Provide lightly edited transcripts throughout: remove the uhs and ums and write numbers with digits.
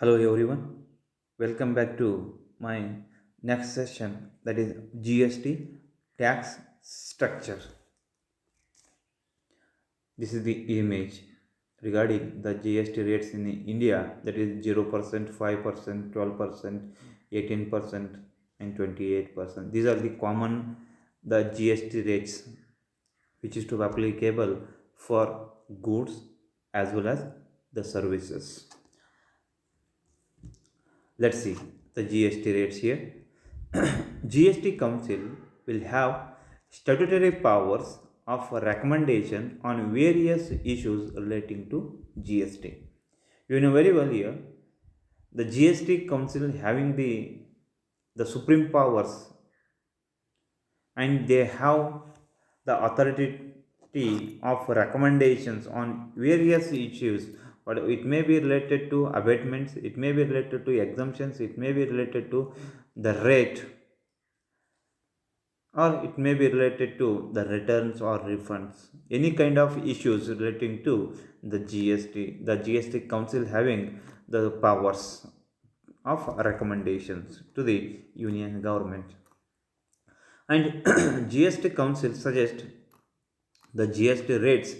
Hello everyone, welcome back to my next session, that is GST Tax Structure. This is the image regarding the GST rates in India, that is 0%, 5%, 12%, 18%, and 28%. These are the common the GST rates which is to be applicable for goods as well as the services. Let's see the GST rates here. GST Council will have statutory powers of recommendation on various issues relating to GST. You know very well here, the GST Council having the supreme powers, and they have the authority of recommendations on various issues, but it may be related to abatements, it may be related to exemptions, it may be related to the rate, or it may be related to the returns or refunds. Any kind of issues relating to the GST Council having the powers of recommendations to the union government. And GST Council suggests the GST rates.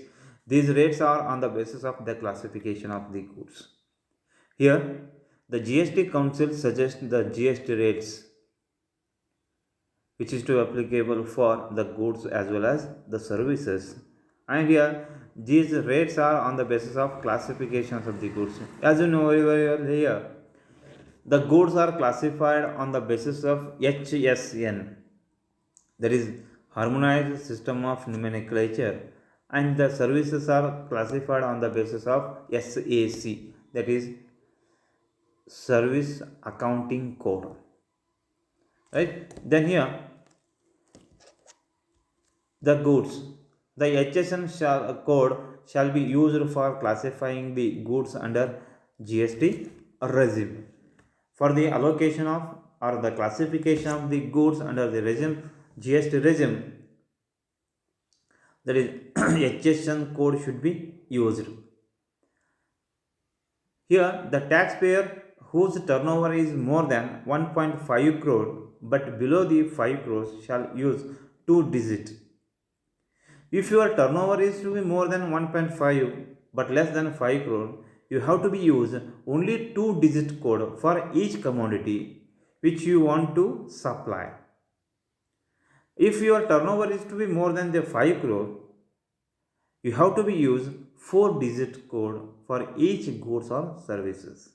These rates are on the basis of the classification of the goods. Here, the GST Council suggests the GST rates which is to applicable for the goods as well as the services. And here, these rates are on the basis of classifications of the goods. As you know very well here, the goods are classified on the basis of HSN, that is harmonized system of nomenclature, and the services are classified on the basis of SAC, that is service accounting code, right? Then here the goods, the HSN code shall be used for classifying the goods under GST regime. For the allocation of or the classification of the goods under the regime, GST regime, that is HSN code should be used. Here the taxpayer whose turnover is more than 1.5 crore but below the 5 crores shall use 2 digit. If your turnover is to be more than 1.5 but less than 5 crore, you have to be use only 2 digit code for each commodity which you want to supply. If your turnover is to be more than the 5 crore, you have to be use 4 digit code for each goods or services.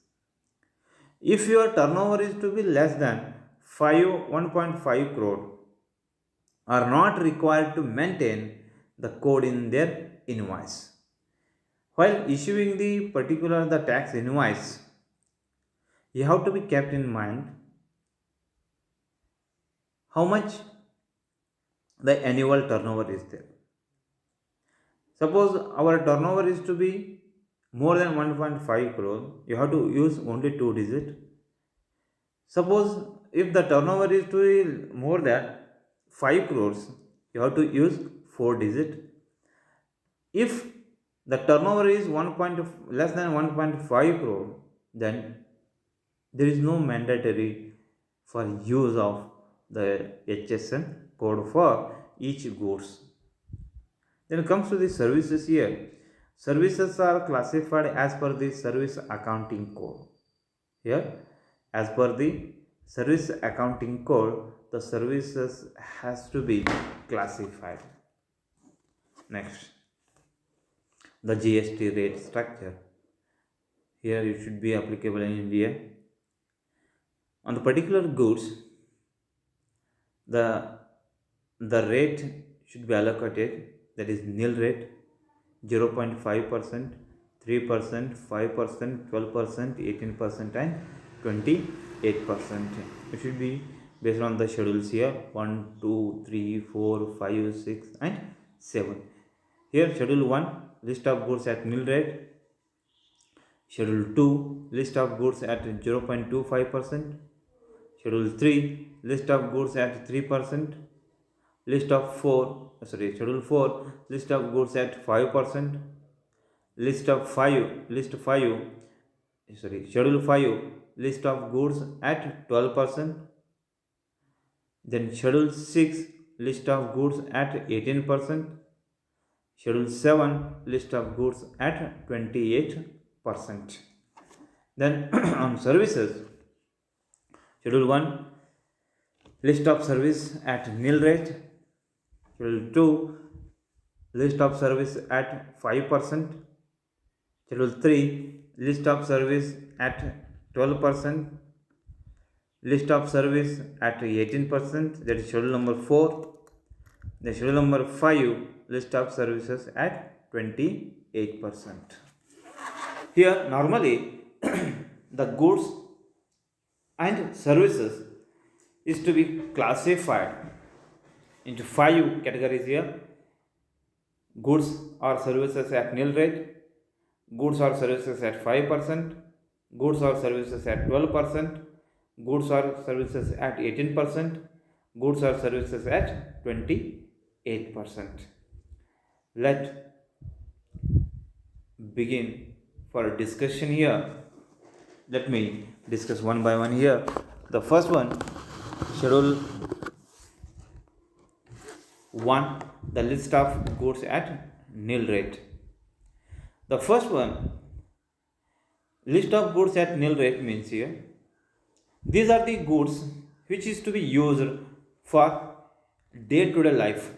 If your turnover is to be less than 1.5 crore, are not required to maintain the code in their invoice. While issuing the particular the tax invoice, you have to be kept in mind how much the annual turnover is there. Suppose our turnover is to be more than 1.5 crore, you have to use only 2 digit. Suppose if the turnover is to be more than 5 crores, you have to use 4 digit. If the turnover is less than 1.5 crore, then there is no mandatory for use of the HSN code for each goods. Then it comes to the services here. Services are classified as per the service accounting code. Here, as per the service accounting code, the services has to be classified. Next, the GST rate structure. Here it should be applicable in India. On the particular goods, the rate should be allocated, that is nil rate, 0.5%, 3%, 5%, 12%, 18%, and 28%. It should be based on the schedules here 1, 2, 3, 4, 5, 6, and 7. Here schedule 1, list of goods at nil rate. Schedule 2, list of goods at 0.25%. Schedule 3, list of goods at 3%. Schedule 4, list of goods at 5%. List 5, Schedule 5, list of goods at 12%. Then Schedule 6, list of goods at 18%. Schedule 7, list of goods at 28%. Then on services, Schedule 1, list of service at nil rate. Schedule 2, list of service at 5%. Schedule 3, list of service at 12%. List of service at 18%, that is schedule number 4. The schedule number 5, list of services at 28%. Here normally the goods and services is to be classified into 5 categories here. Goods or services at nil rate, goods or services at 5%, goods or services at 12%, goods or services at 18%, goods or services at 28%. Let's begin for discussion here. Let me discuss one by one here. The first one, schedule 1, the list of goods at nil rate. The first one, list of goods at nil rate, means here these are the goods which is to be used for day to day life.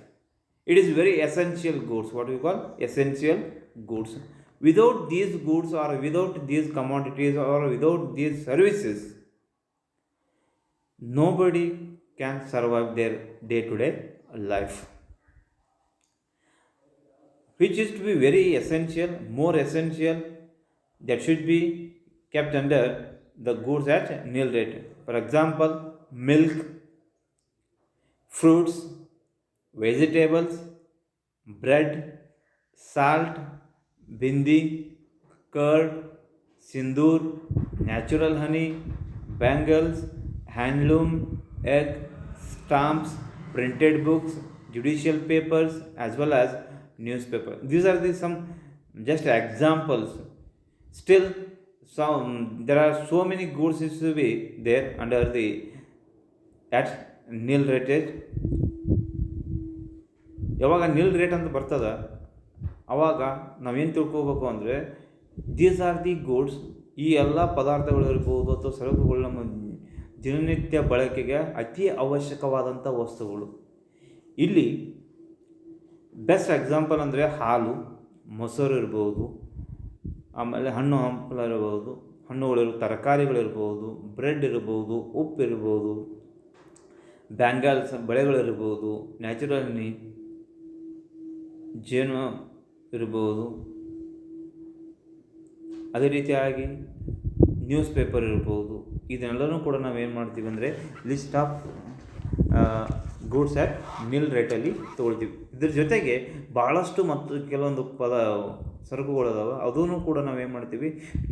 It is very essential goods, what we call essential goods. Without these goods or without these commodities or without these services, nobody can survive their day to day life, which is to be very essential, more essential, that should be kept under the goods at nil rate. For example, milk, fruits, vegetables, bread, salt, bindi, curd, sindoor, natural honey, bangles, handloom, egg, stamps, printed books, judicial papers, as well as newspaper. These are the some just examples. Still, there are so many goods is to be there under the at nil rated. ಯಾವಾಗ ನಿಲ್ rate ಅಂತ ಬರ್ತದ ಆವಾಗ ನಾವೇನು ತಿಳ್ಕೊಬೇಕು ಅಂದರೆ these are the goods, ಈ ಎಲ್ಲ ಪದಾರ್ಥಗಳಿರ್ಬೋದು ಅಥವಾ ಸರಕುಗಳು ನಮ್ಮ ದಿನನಿತ್ಯ ಬಳಕೆಗೆ ಅತಿ ಅವಶ್ಯಕವಾದಂಥ ವಸ್ತುಗಳು. ಇಲ್ಲಿ ಬೆಸ್ಟ್ ಎಕ್ಸಾಂಪಲ್ ಅಂದರೆ ಹಾಲು, ಮೊಸರು ಇರ್ಬೋದು, ಆಮೇಲೆ ಹಣ್ಣು ಹಂಪಲ ಇರ್ಬೋದು, ತರಕಾರಿಗಳಿರ್ಬೋದು, ಬ್ರೆಡ್ ಇರ್ಬೋದು, ಉಪ್ಪು ಇರ್ಬೋದು, ಬ್ಯಾಂಗಲ್ಸ್ ಬಳೆಗಳಿರ್ಬೋದು, ನ್ಯಾಚುರಲ್ ಹನಿ, ಜೇನು ಇರ್ಬೋದು, ಅದೇ ರೀತಿಯಾಗಿ ನ್ಯೂಸ್ ಪೇಪರ್ ಇರ್ಬೋದು. ಇದನ್ನೆಲ್ಲನೂ ಕೂಡ ನಾವೇನು ಮಾಡ್ತೀವಿ ಅಂದರೆ ಲಿಸ್ಟ್ ಆಫ್ ಗೂಡ್ಸ್ ಆ್ಯಟ್ ನಿಲ್ ರೇಟಲ್ಲಿ ತೊಗೊಳ್ತೀವಿ. ಇದ್ರ ಜೊತೆಗೆ ಭಾಳಷ್ಟು ಮತ್ತು ಕೆಲವೊಂದು ಸರಕುಗಳದಾವೆ, ಅದೂ ಕೂಡ ನಾವೇನು ಮಾಡ್ತೀವಿ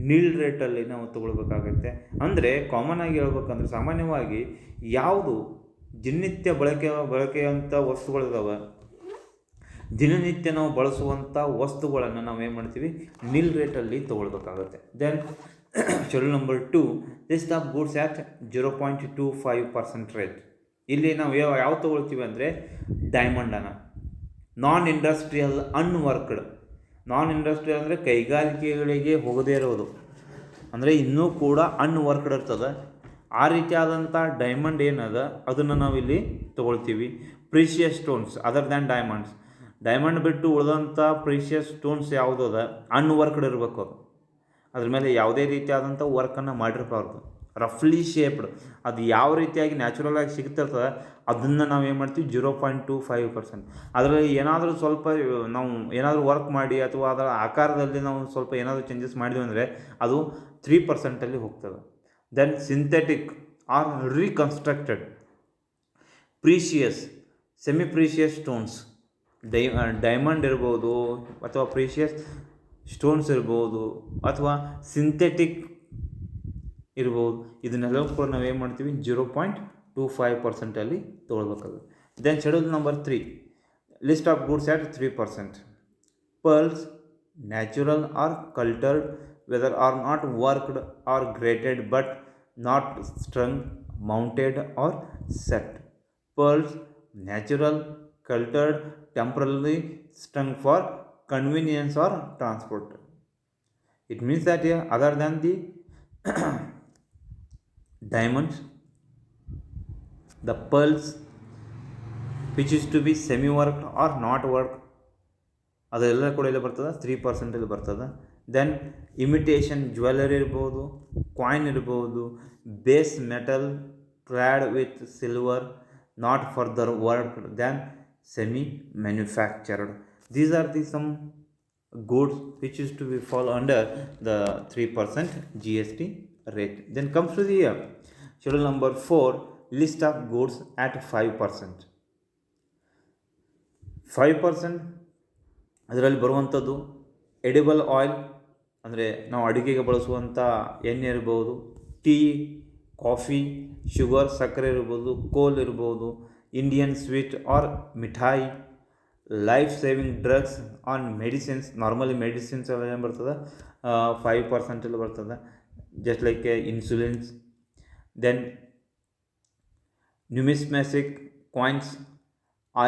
ನಿಲ್ ರೇಟಲ್ಲಿ ನಾವು ತೊಗೊಳ್ಬೇಕಾಗತ್ತೆ. ಅಂದರೆ ಕಾಮನ್ ಆಗಿ ಹೇಳ್ಬೇಕಂದ್ರೆ ಸಾಮಾನ್ಯವಾಗಿ ಯಾವುದು ದಿನನಿತ್ಯ ಬಳಕೆಯಂಥ ವಸ್ತುಗಳಿದಾವೆ, ದಿನನಿತ್ಯ ನಾವು ಬಳಸುವಂಥ ವಸ್ತುಗಳನ್ನು ನಾವೇನು ಮಾಡ್ತೀವಿ ನಿಲ್ ರೇಟಲ್ಲಿ ತೊಗೊಳ್ಬೇಕಾಗತ್ತೆ. Then schedule number 2, list of goods at 0.25% rate. ಇಲ್ಲಿ ನಾವು ಯಾವ ತೊಗೊಳ್ತೀವಿ ಅಂದರೆ ಡೈಮಂಡನ್ನು, ನಾನ್ ಇಂಡಸ್ಟ್ರಿಯಲ್ ಅನ್ವರ್ಕ್ಡ್. ನಾನ್ ಇಂಡಸ್ಟ್ರಿಯಲ್ ಅಂದರೆ ಕೈಗಾರಿಕೆಗಳಿಗೆ ಹೋಗದೇ ಇರೋದು, ಅಂದರೆ ಇನ್ನೂ ಕೂಡ ಅನ್ವರ್ಕ್ಡ್ ಇರ್ತದೆ. ಆ ರೀತಿಯಾದಂಥ ಡೈಮಂಡ್ ಏನದ ಅದನ್ನು ನಾವಿಲ್ಲಿ ತೊಗೊಳ್ತೀವಿ. Precious stones other than diamonds, diamond ಬಿಟ್ಟು ಉಳಿದಂಥ ಪ್ರೀಷಿಯಸ್ ಸ್ಟೋನ್ಸ್ ಯಾವುದದ ಅನ್ವರ್ಕ್ಡ್ ಇರಬೇಕು. ಅದು ಅದ್ರ ಮೇಲೆ ಯಾವುದೇ ರೀತಿಯಾದಂಥ ವರ್ಕನ್ನು ಮಾಡಿರಬಾರ್ದು. ರಫ್ಲಿ ಶೇಪ್ಡ್, ಅದು ಯಾವ ರೀತಿಯಾಗಿ ನ್ಯಾಚುರಲ್ ಆಗಿ ಸಿಗ್ತಿರ್ತದೆ ಅದನ್ನು ನಾವು ಏನು ಮಾಡ್ತೀವಿ 0.25%. ಅದರಲ್ಲಿ ಏನಾದರೂ ಸ್ವಲ್ಪ ನಾವು ಏನಾದರೂ ವರ್ಕ್ ಮಾಡಿ ಅಥವಾ ಅದರ ಆಕಾರದಲ್ಲಿ ನಾವು ಸ್ವಲ್ಪ ಏನಾದರೂ ಚೇಂಜಸ್ ಮಾಡಿದ್ವಿ ಅಂದರೆ ಅದು 3%ಅಲ್ಲಿ ಹೋಗ್ತದೆ. Then synthetic or reconstructed precious, semi precious stones, diamond ಇರ್ಬೋದು ಅಥವಾ ಪ್ರೀಷಿಯಸ್ ಸ್ಟೋನ್ಸ್ ಇರ್ಬೋದು ಅಥವಾ ಸಿಂಥೆಟಿಕ್ ಇರ್ಬೋದು. ಇದನ್ನೆಲ್ಲ ಕೂಡ ನಾವೇನು ಮಾಡ್ತೀವಿ 0.25%ಅಲ್ಲಿ ತೊಗೊಳ್ಬೇಕಾಗುತ್ತೆ. Then schedule number 3, list of goods at 3%. Pearls, natural or cultured whether are not worked or graded but not strung, mounted or set. Pearls, natural, cultured, temporarily strung for convenience or transport. It means that, yeah, other than the diamonds, the pearls which is to be semi worked or not worked, ಅದೆಲ್ಲ ಕೂಡ ಇಲ್ಲಿ ಬರ್ತದೆ 3% ಇಲ್ಲಿ ಬರ್ತದೆ. Then imitation jewellery ಇರ್ಬೋದು, coin ಇರ್ಬೋದು, base metal clad with silver not further worked then semi manufactured. These are the some goods which is to be fall under the 3% GST rate. Then comes to the schedule number 4, list of goods at 5%. 5% ಅದರಲ್ಲಿ ಬರುವಂಥದ್ದು edible oil, ಅಂದರೆ ನಾವು ಅಡುಗೆಗೆ ಬಳಸುವಂಥ ಎಣ್ಣೆ ಇರ್ಬೋದು, tea, coffee, sugar, ಸಕ್ಕರೆ ಇರ್ಬೋದು, ಕೋಲ್ ಇರ್ಬೋದು, Indian sweet or mithai, life saving drugs on medicines. Normally medicines ಎಲ್ಲ ಏನು ಬರ್ತದೆ 5% ಬರ್ತದೆ, just like insulins. Then numismatic coins,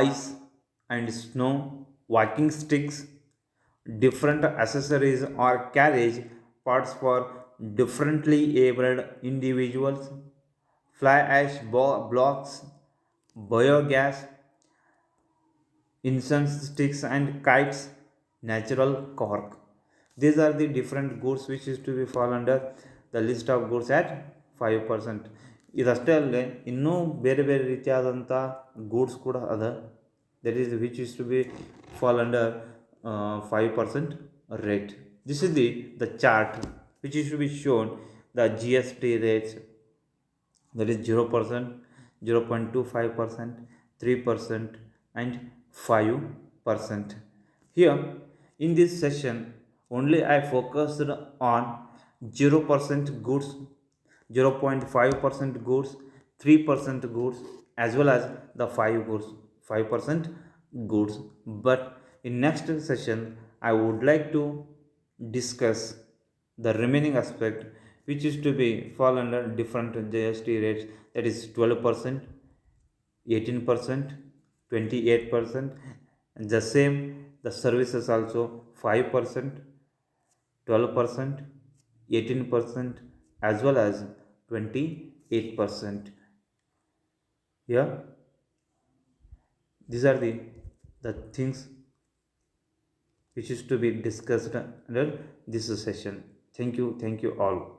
ice and snow, walking sticks, different accessories or carriage parts for differently abled individuals, fly ash blocks, biogas, incense sticks and kites, natural cork. These are the different goods which is to be fall under the list of goods at 5%. ಇದಷ್ಟೇ ಅಲ್ಲದೆ ಇನ್ನೂ ಬೇರೆ ಬೇರೆ ರೀತಿಯಾದಂಥ goods ಕೂಡ ಅದ, that is which is to be fall under 5% rate. This is the chart which is to be shown the GST rates, that is 0%, 0.25%, 3% and 5%. Here in this session only I focused on 0% goods, 0.5% goods, 3% goods, as well as the 5% goods. But in next session I would like to discuss the remaining aspect which is to be fall under different GST rates, that is 12%, 18%, 28%, and the same the services also 5%, 12%, 18%, as well as 28%. Yeah, these are the things which is to be discussed under this session. Thank you all.